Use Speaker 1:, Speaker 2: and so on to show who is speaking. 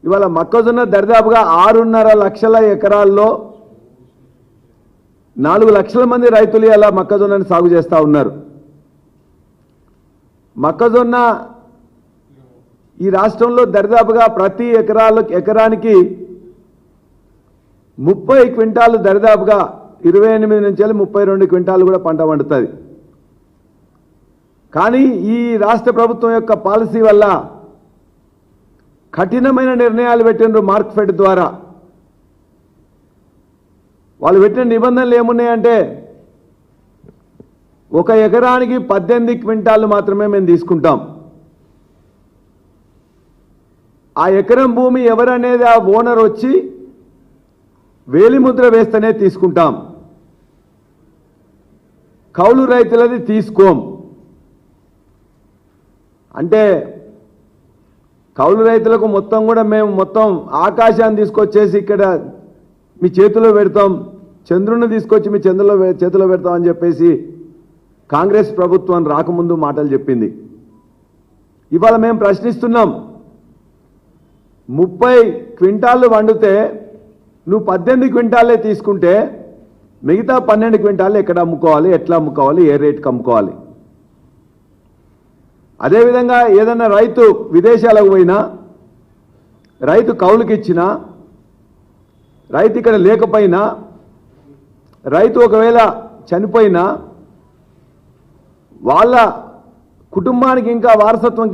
Speaker 1: ఇవాళ మొక్కజొన్న దరిదాపుగా 6.5 లక్షల ఎకరాల్లో 4 లక్షల మంది రైతులు ఇలా మొక్కజొన్నని సాగు చేస్తూ ఉన్నారు. మొక్కజొన్న ఈ రాష్ట్రంలో దరిదాపుగా ప్రతి ఎకరానికి 30 క్వింటాలు దరిదాపుగా 28 నుంచి 32 క్వింటాలు కూడా పంట పండుతుంది. కానీ ఈ రాష్ట్ర ప్రభుత్వం యొక్క పాలసీ వల్ల కఠినమైన నిర్ణయాలు పెట్టినరు. మార్క్ఫెడ్ ద్వారా వాళ్ళు పెట్టిన నిబంధనలు ఏమున్నాయంటే ఒక ఎకరానికి 18 క్వింటాలు మాత్రమే మేము తీసుకుంటాం. ఆ ఎకరం భూమి ఎవరనేది ఆ ఓనర్ వచ్చి వేలిముద్ర వేస్తేనే తీసుకుంటాం. కౌలు రైతులది తీసుకోం. అంటే కౌలు రైతులకు మొత్తం కూడా మేము మొత్తం ఆకాశాన్ని తీసుకొచ్చేసి ఇక్కడ మీ చేతిలో పెడతాం, చంద్రుని తీసుకొచ్చి మీ చేతిలో పెడతాం అని చెప్పేసి కాంగ్రెస్ ప్రభుత్వం రాకముందు మాటలు చెప్పింది. ఇవాళ మేము ప్రశ్నిస్తున్నాం, 30 క్వింటాళ్ళు వండితే నువ్వు 18 క్వింటాలే తీసుకుంటే మిగతా 12 క్వింటాలు ఎక్కడ అమ్ముకోవాలి, ఎట్లా అమ్ముకోవాలి, ఏ రేటుకి అమ్ముకోవాలి? అదేవిధంగా ఏదైనా రైతు విదేశాలకు పోయినా, రైతు కౌలుకి ఇచ్చినా, రైతు ఇక్కడ లేకపోయినా, రైతు ఒకవేళ చనిపోయినా వాళ్ళ కుటుంబానికి ఇంకా వారసత్వం కింద